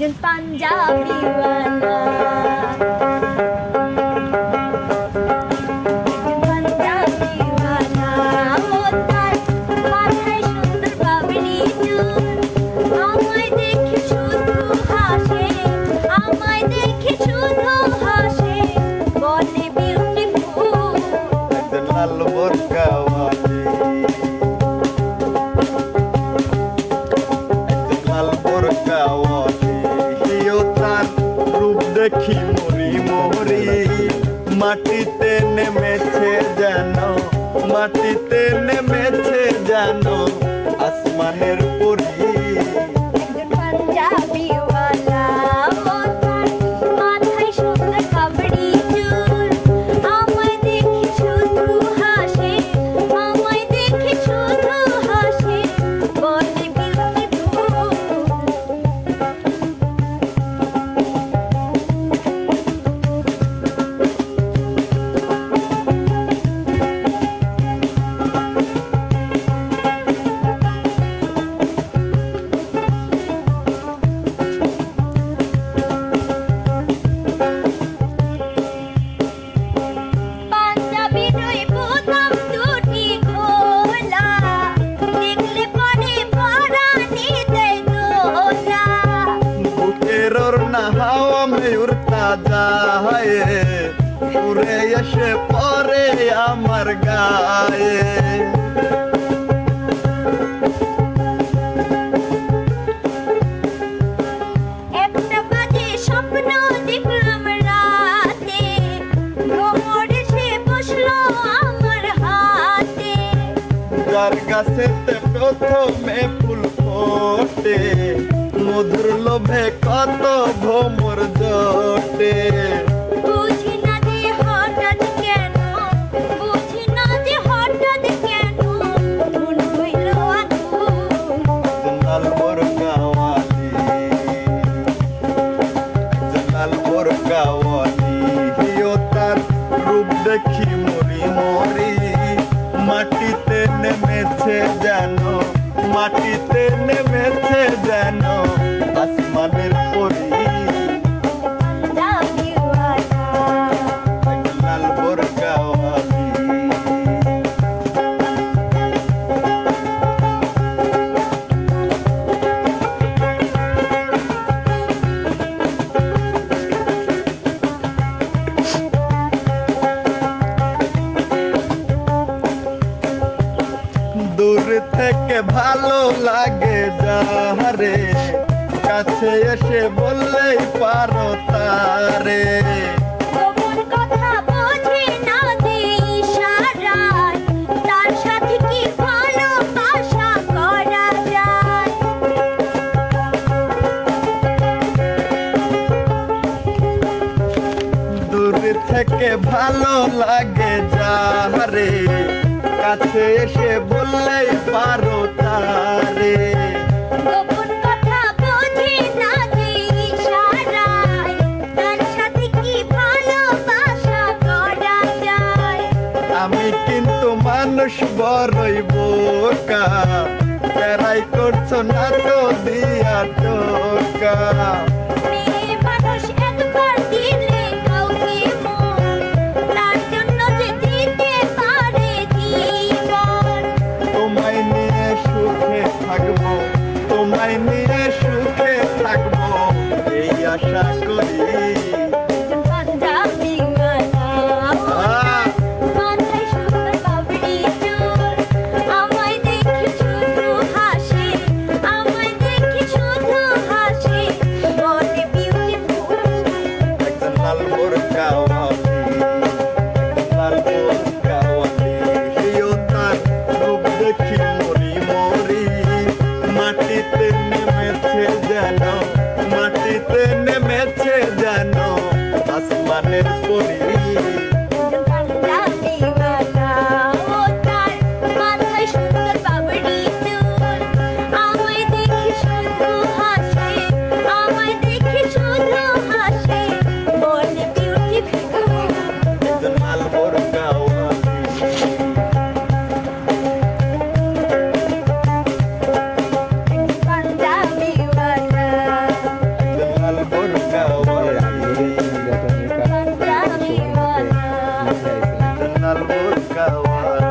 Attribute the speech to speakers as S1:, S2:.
S1: একজন পাঞ্জাবিওয়ালা
S2: লাল বোরকাওয়ালি লাল বোরকাওয়ালি হিও তার রূপ দেখি মরি মরি মাটিতে নেমেছে যেন মাটিতে নেমেছে যেন আসমানের পরি
S1: একজন পাঞ্জাবিওয়ালা মাথায় সুন্দর কাবড়ি চুল আমায় দেখে শুধু হাসে আমায় দেখে শুধু হাসে বলে বিউটিফুল পাঞ্জাবির ওই বোতাম দুটি খোলা দেখলে পরে পরাণে দেয় দোলা
S2: বুকের ওড়না হাওয়া में उड़ता जाए উড়ে এসে পরে আমার গায়ে
S1: একটা বাজে স্বপ্ন দেখলাম রাতে ভ্রমর এসে বসলো আমার হাতে
S2: যার গাছেতে প্রথমে ফুল ফোটে মধুর লোভে কত ভ্রমর জোটে
S1: বুঝি না যে হঠাৎ কেন বুঝি না যে হঠাৎ কেন মন হইল আকুল
S2: লাল বোরকাওয়ালি লাল বোরকাওয়ালি হিও তার রূপ দেখি মরি মরি মাটিতে নেমেছে যেন মাটিতে নেমেছে যেন আসমানের পরি
S1: পাঞ্জাবিওয়ালা
S2: লাল বোরকাওয়ালি দূর থেকে ভালো লাগে যারে কাছে এসে বললেই পারো তারে
S1: গোপন কথা বোঝে না যে ইশারায় তার সাথে কি ভালোবাসা করা যায়
S2: দূর থেকে ভালো লাগে যারে কাছে এসে বললেই পারো তারে
S1: গোপন কথা বোঝে না যে ইশারায় তার সাথে কি ভালোবাসা করা যায়
S2: আমি কিন্তু মানুষ বড়ই বোকা তেরাই করছো না তো দিয়া টোকা
S1: মেয়ে মানুষ একবার দিলে কাউকে মন তার জন্য যে দিতে পারে জীবন
S2: তোমায় নিয়ে সুখে থাকবো তোমায় নিয়ে সুখে থাকবো এই আশা করি
S1: একজন পাঞ্জাবিওয়ালা মাথায় সুন্দর কাবড়ি চুল আমায় দেখে শুধু হাসে আমায় দেখে শুধু হাসে বলে বিউটিফুল
S2: একজন লাল বোরকাওয়ালি লাল বোরকাওয়ালি হিও তার রূপ দেখি মরি মরি মাটিতে নেমেছে যেন মাটিতে নেমেছে যেন বোরকাওয়ালি